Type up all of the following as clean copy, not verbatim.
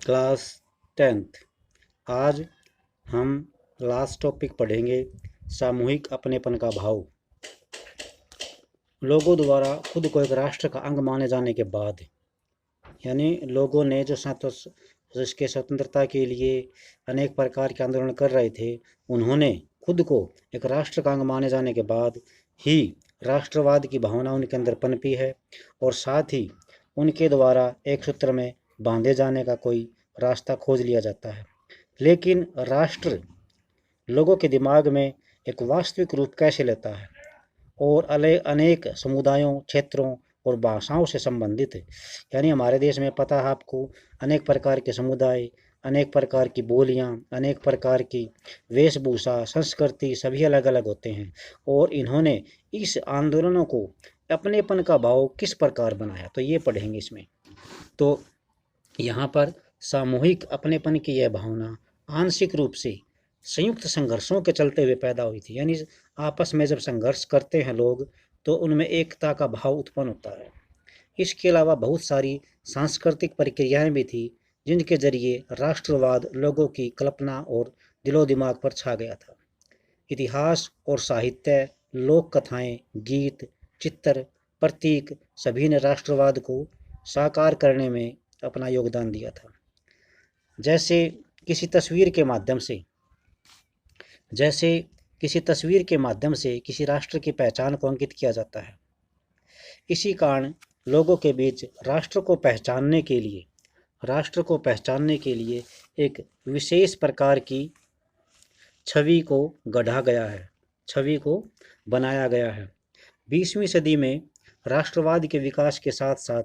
Class 10th। आज हम last topic पढ़ेंगे, सामूहिक अपनेपन का भाव। लोगों द्वारा खुद को एक राष्ट्र का अंग माने जाने के बाद, यानी लोगों ने जो देश के स्वतंत्रता के लिए अनेक प्रकार के आंदोलन कर रहे थे, उन्होंने खुद को एक राष्ट्र का अंग माने जाने के बाद ही राष्ट्रवाद की भावना उनके अंदर पनपी है, और साथ ही उनके द्वारा एक सूत्र में बांधे जाने का कोई रास्ता खोज लिया जाता है। लेकिन राष्ट्र लोगों के दिमाग में एक वास्तविक रूप कैसे लेता है और अनेक समुदायों, क्षेत्रों और भाषाओं से संबंधित है। यानी हमारे देश में पता है आपको, अनेक प्रकार के समुदाय, अनेक प्रकार की बोलियां, अनेक प्रकार की वेशभूषा, संस्कृति सभी अलग अलग होते हैं, और इन्होंने इस आंदोलनों को अपनेपन का भाव किस प्रकार बनाया, तो ये पढ़ेंगे इसमें। तो यहाँ पर सामूहिक अपनेपन की यह भावना आंशिक रूप से संयुक्त संघर्षों के चलते हुए पैदा हुई थी। यानी आपस में जब संघर्ष करते हैं लोग, तो उनमें एकता का भाव उत्पन्न होता है। इसके अलावा बहुत सारी सांस्कृतिक प्रक्रियाएं भी थी, जिनके जरिए राष्ट्रवाद लोगों की कल्पना और दिलो दिमाग पर छा गया था। इतिहास और साहित्य, लोक कथाएं, गीत, चित्र, प्रतीक सभी ने राष्ट्रवाद को साकार करने में अपना योगदान दिया था। जैसे किसी तस्वीर के माध्यम से किसी राष्ट्र की पहचान को अंकित किया जाता है। इसी कारण लोगों के बीच राष्ट्र को पहचानने के लिए एक विशेष प्रकार की छवि को बनाया गया है। 20वीं सदी में राष्ट्रवाद के विकास के साथ साथ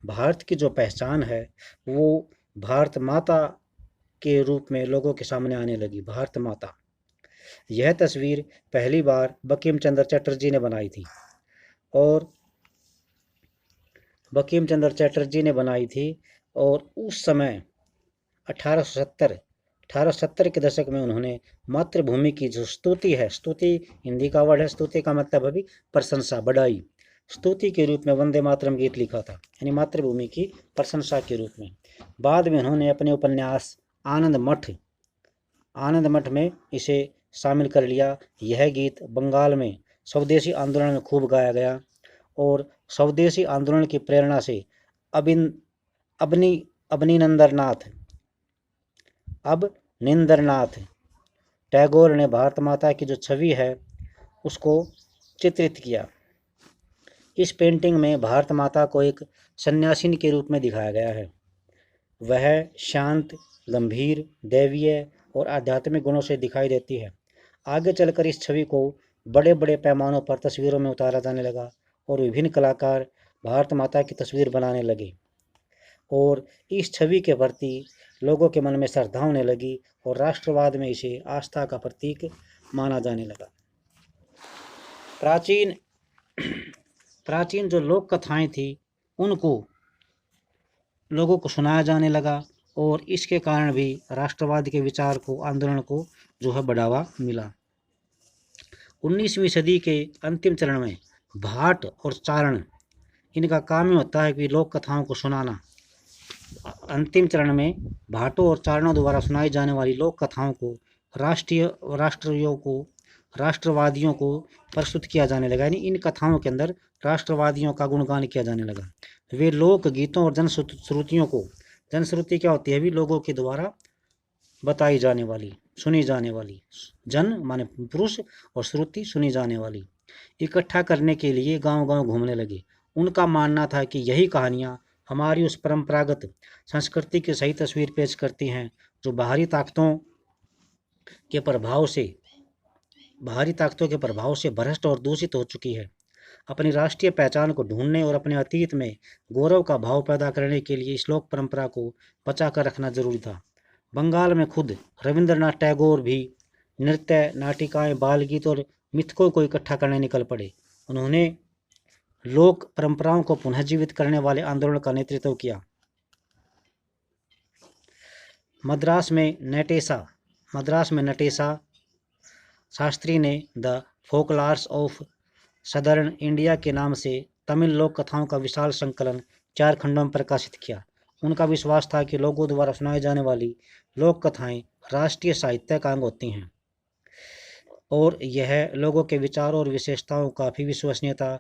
भारत की जो पहचान है, वो भारत माता के रूप में लोगों के सामने आने लगी। भारत माता, यह तस्वीर पहली बार बंकिम चंद्र चटर्जी ने बनाई थी, और उस समय 1870 के दशक में उन्होंने मातृभूमि की जो स्तुति है, स्तुति हिंदी का वर्ड है, स्तुति का मतलब अभी प्रशंसा, बढ़ाई, स्तुति के रूप में वंदे मातरम गीत लिखा था, यानी मातृभूमि की प्रशंसा के रूप में। बाद में उन्होंने अपने उपन्यास आनंद मठ में इसे शामिल कर लिया। यह गीत बंगाल में स्वदेशी आंदोलन में खूब गाया गया, और स्वदेशी आंदोलन की प्रेरणा से अबनिंदरनाथ टैगोर ने भारत माता की जो छवि है उसको चित्रित किया। इस पेंटिंग में भारत माता को एक सन्यासिनी के रूप में दिखाया गया है। वह शांत, गंभीर, दैवीय और आध्यात्मिक गुणों से दिखाई देती है। आगे चलकर इस छवि को बड़े बड़े पैमानों पर तस्वीरों में उतारा जाने लगा, और विभिन्न कलाकार भारत माता की तस्वीर बनाने लगे, और इस छवि के प्रति लोगों के मन में श्रद्धा होने लगी, और राष्ट्रवाद में इसे आस्था का प्रतीक माना जाने लगा। प्राचीन जो लोक कथाएं थी, उनको लोगों को सुनाया जाने लगा, और इसके कारण भी राष्ट्रवाद के विचार को, आंदोलन को जो है बढ़ावा मिला। 19वीं सदी के अंतिम चरण में भाट और चारण, इनका काम ही होता है कि लोक कथाओं को सुनाना। अंतिम चरण में भाटों और चारणों द्वारा सुनाई जाने वाली लोक कथाओं को राष्ट्रवादियों को प्रस्तुत किया जाने लगा। यानी इन कथाओं के अंदर राष्ट्रवादियों का गुणगान किया जाने लगा। वे लोक गीतों और जनश्रुतियों को, जनश्रुति क्या होती है, भी लोगों के द्वारा बताई जाने वाली, सुनी जाने वाली, जन माने पुरुष और श्रुति सुनी जाने वाली, इकट्ठा करने के लिए गांव गांव घूमने लगे। उनका मानना था कि यही कहानियां हमारी उस परंपरागत संस्कृति की सही तस्वीर पेश करती हैं, जो बाहरी ताकतों के प्रभाव से भ्रष्ट और दूषित हो चुकी है। अपनी राष्ट्रीय पहचान को ढूंढने और अपने अतीत में गौरव का भाव पैदा करने के लिए इस लोक परंपरा को बचा कर रखना जरूरी था। बंगाल में खुद रविंद्रनाथ टैगोर भी नृत्य, नाटिकाएं, बाल गीत और मिथकों को इकट्ठा करने निकल पड़े। उन्होंने लोक परंपराओं को पुनर्जीवित करने वाले आंदोलन का नेतृत्व किया। मद्रास में नटेशा शास्त्री ने द फोकलॉर्स ऑफ सदर्न इंडिया के नाम से तमिल लोक कथाओं का विशाल संकलन 4 खंडों में प्रकाशित किया। उनका विश्वास था कि लोगों द्वारा सुनाई जाने वाली लोक कथाएं राष्ट्रीय साहित्य का अंग होती हैं और यह लोगों के विचारों और विशेषताओं काफ़ी विश्वसनीयता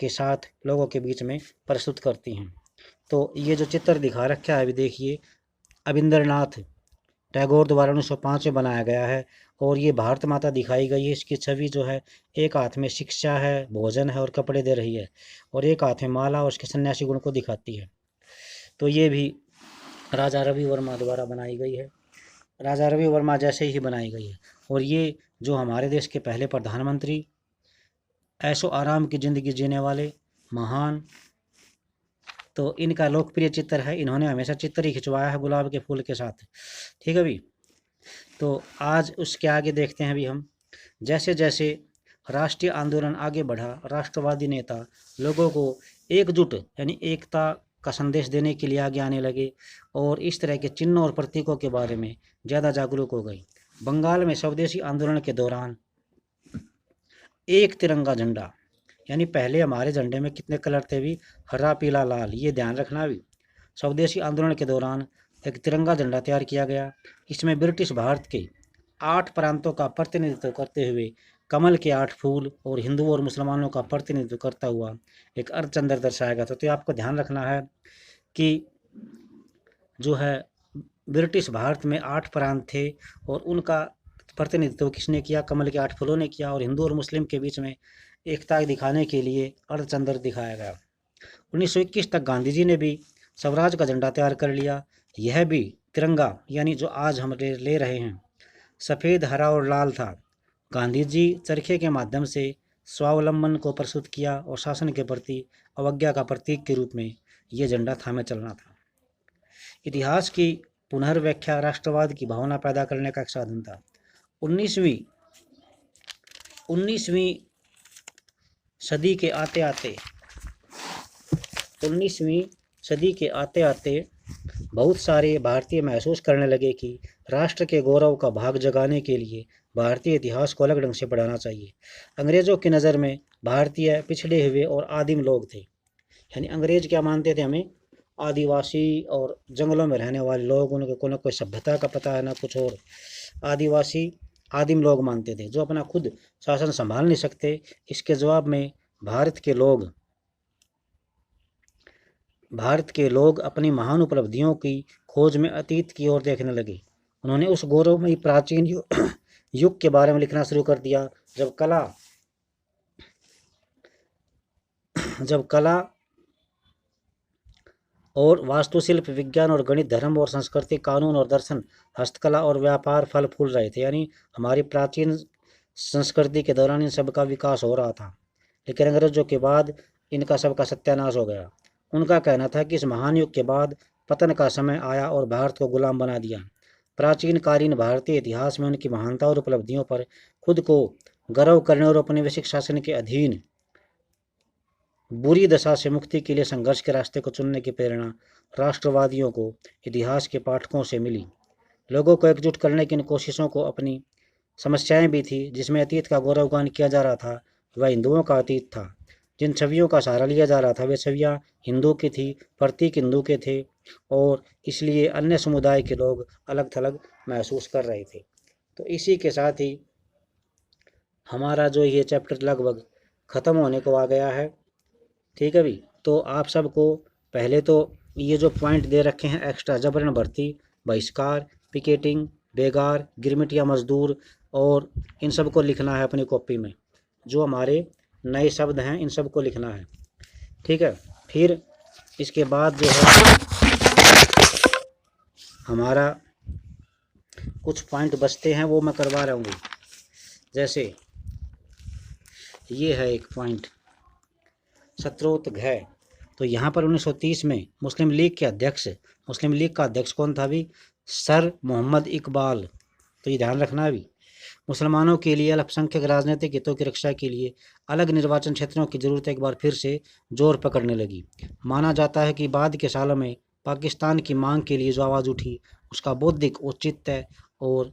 के साथ लोगों के बीच में प्रस्तुत करती हैं। तो ये जो चित्र दिखा रखा है अभी देखिए, अविंद्रनाथ टैगोर द्वारा 1905 में बनाया गया है और ये भारत माता दिखाई गई है। इसकी छवि जो है, एक हाथ में शिक्षा है, भोजन है और कपड़े दे रही है और एक हाथ में माला और उसके सन्यासी गुण को दिखाती है। तो ये भी राजा रवि वर्मा द्वारा बनाई गई है, राजा रवि वर्मा जैसे ही बनाई गई है। और ये जो हमारे देश के पहले प्रधानमंत्री, ऐशो आराम की ज़िंदगी जीने वाले महान, तो इनका लोकप्रिय चित्र है। इन्होंने हमेशा चित्र ही खिंचवाया है गुलाब के फूल के साथ। ठीक है भी। तो आज उसके आगे देखते हैं अभी हम, जैसे जैसे राष्ट्रीय आंदोलन आगे बढ़ा, राष्ट्रवादी नेता लोगों को एकजुट यानी एकता का संदेश देने के लिए आगे आने लगे और इस तरह के चिन्हों और प्रतीकों के बारे में ज़्यादा जागरूक हो गए। बंगाल में स्वदेशी आंदोलन के दौरान एक तिरंगा झंडा, यानी पहले हमारे झंडे में कितने कलर थे भी, हरा पीला लाल, ये ध्यान रखना भी। स्वदेशी आंदोलन के दौरान एक तिरंगा झंडा तैयार किया गया। इसमें ब्रिटिश भारत के 8 प्रांतों का प्रतिनिधित्व करते हुए कमल के 8 फूल और हिंदुओं और मुसलमानों का प्रतिनिधित्व करता हुआ एक अर्धचंद्र दर्शाया गया था। तो आपको ध्यान रखना है कि जो है ब्रिटिश भारत में 8 प्रांत थे और उनका प्रतिनिधित्व किसने किया, कमल के 8 फूलों ने किया और हिंदू और मुस्लिम के बीच में एकता दिखाने के लिए अर्धचंद्र दिखाया गया। 1921 तक गांधी जी ने भी स्वराज का झंडा तैयार कर लिया। यह भी तिरंगा यानी जो आज हम ले रहे हैं, सफ़ेद, हरा और लाल था। गांधी जी चरखे के माध्यम से स्वावलंबन को प्रस्तुत किया और शासन के प्रति अवज्ञा का प्रतीक के रूप में ये झंडा थामे चलना था। इतिहास की पुनर्व्याख्या राष्ट्रवाद की भावना पैदा करने का एक साधन था। 19वीं सदी के आते आते बहुत सारे भारतीय महसूस करने लगे कि राष्ट्र के गौरव का भाग जगाने के लिए भारतीय इतिहास को अलग ढंग से पढ़ाना चाहिए। अंग्रेज़ों की नज़र में भारतीय पिछड़े हुए और आदिम लोग थे। यानी अंग्रेज़ क्या मानते थे, हमें आदिवासी और जंगलों में रहने वाले लोग, उनके को न कोई सभ्यता का पता है ना कुछ और, आदिवासी आदिम लोग मानते थे जो अपना खुद शासन संभाल नहीं सकते। इसके जवाब में भारत के लोग अपनी महान उपलब्धियों की खोज में अतीत की ओर देखने लगे। उन्होंने उस गौरवमयी प्राचीन युग के बारे में लिखना शुरू कर दिया जब कला और वास्तुशिल्प, विज्ञान और गणित, धर्म और संस्कृति, कानून और दर्शन, हस्तकला और व्यापार फल फूल रहे थे। यानी हमारी प्राचीन संस्कृति के दौरान इन सब का विकास हो रहा था। लेकिन अंग्रेजों के बाद इनका सबका सत्यानाश हो गया। उनका कहना था कि इस महान युग के बाद पतन का समय आया और भारत को गुलाम बना दिया। प्राचीन कालीन भारतीय इतिहास में उनकी महानता और उपलब्धियों पर खुद को गर्व करने और अपने वैश्विक शासन के अधीन बुरी दशा से मुक्ति के लिए संघर्ष के रास्ते को चुनने की प्रेरणा राष्ट्रवादियों को इतिहास के पाठकों से मिली। लोगों को एकजुट करने की इन कोशिशों को अपनी समस्याएं भी थी। जिसमें अतीत का गौरवगान किया जा रहा था वह हिंदुओं का अतीत था। जिन छवियों का सहारा लिया जा रहा था वे छवियाँ हिंदू की थी, प्रतीक हिंदू के थे और इसलिए अन्य समुदाय के लोग अलग थलग महसूस कर रहे थे। तो इसी के साथ ही हमारा जो ये चैप्टर लगभग ख़त्म होने को आ गया है। ठीक है भी। तो आप सबको पहले तो ये जो पॉइंट दे रखे हैं एक्स्ट्रा, जबरन भर्ती, बहिष्कार, पिकेटिंग, बेगार, गिरमिटिया मजदूर और इन सब को लिखना है अपनी कॉपी में। जो हमारे नए शब्द हैं इन सब को लिखना है। ठीक है। फिर इसके बाद जो है हमारा कुछ पॉइंट बचते हैं वो मैं करवा रहा हूँ। जैसे ये है एक पॉइंट, शत्रुघ्न। तो यहाँ पर 1930 में मुस्लिम लीग का अध्यक्ष कौन था भी, सर मोहम्मद इकबाल। तो ये ध्यान रखना भी, मुसलमानों के लिए अल्पसंख्यक राजनीतिक हितों की रक्षा के लिए अलग निर्वाचन क्षेत्रों की जरूरत एक बार फिर से जोर पकड़ने लगी। माना जाता है कि बाद के सालों में पाकिस्तान की मांग के लिए जो आवाज़ उठी उसका बौद्धिक औचित्य और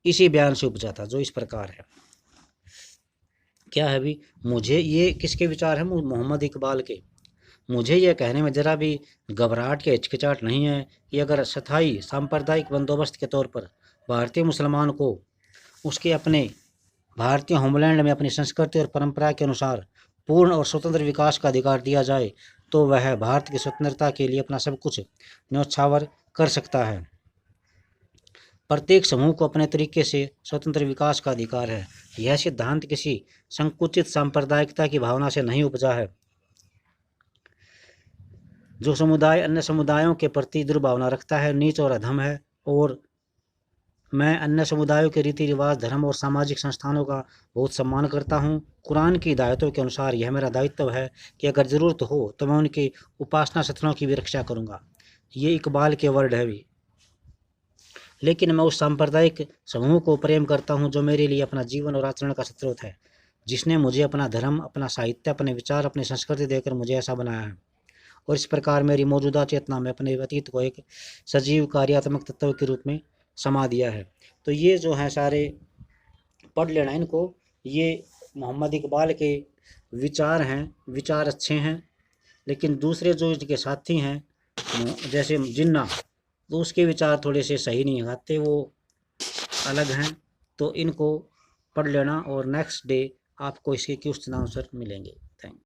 इसी बयान से उपजा था जो इस प्रकार है। क्या है भी, मुझे ये किसके विचार हैं, मोहम्मद इकबाल के। मुझे यह कहने में ज़रा भी घबराहट या हिचकिचाहट नहीं है कि अगर स्थायी सांप्रदायिक बंदोबस्त के तौर पर भारतीय मुसलमान को उसके अपने भारतीय होमलैंड में अपनी संस्कृति और परंपरा के अनुसार पूर्ण और स्वतंत्र विकास का अधिकार दिया जाए तो वह भारत की स्वतंत्रता के लिए अपना सब कुछ न्यौछावर कर सकता है। प्रत्येक समूह को अपने तरीके से स्वतंत्र विकास का अधिकार है। यह सिद्धांत किसी संकुचित सांप्रदायिकता की भावना से नहीं उपजा है। जो समुदाय अन्य समुदायों के प्रति दुर्भावना रखता है नीच और अधम है, और मैं अन्य समुदायों के रीति रिवाज, धर्म और सामाजिक संस्थानों का बहुत सम्मान करता हूँ। कुरान की हिदायतों के अनुसार यह मेरा दायित्व है कि अगर ज़रूरत हो तो मैं उनकी उपासना स्थलों की भी रक्षा करूँगा। ये इकबाल के वर्ड है भी। लेकिन मैं उस सांप्रदायिक समूह को प्रेम करता हूँ जो मेरे लिए अपना जीवन और आचरण का स्रोत है, जिसने मुझे अपना धर्म, अपना साहित्य, अपने विचार, अपनी संस्कृति देकर मुझे ऐसा बनाया है, और इस प्रकार मेरी मौजूदा चेतना में अपने व्यतीत को एक सजीव कार्यात्मक तत्व के रूप में समा दिया है। तो ये जो हैं सारे पढ़ लेना इनको, ये मोहम्मद इकबाल के विचार हैं। विचार अच्छे हैं, लेकिन दूसरे जो इसके साथी हैं जैसे जिन्ना, तो उसके विचार थोड़े से सही नहीं आते, वो अलग हैं। तो इनको पढ़ लेना और नेक्स्ट डे आपको इसके क्वेश्चन आंसर मिलेंगे। Thank you.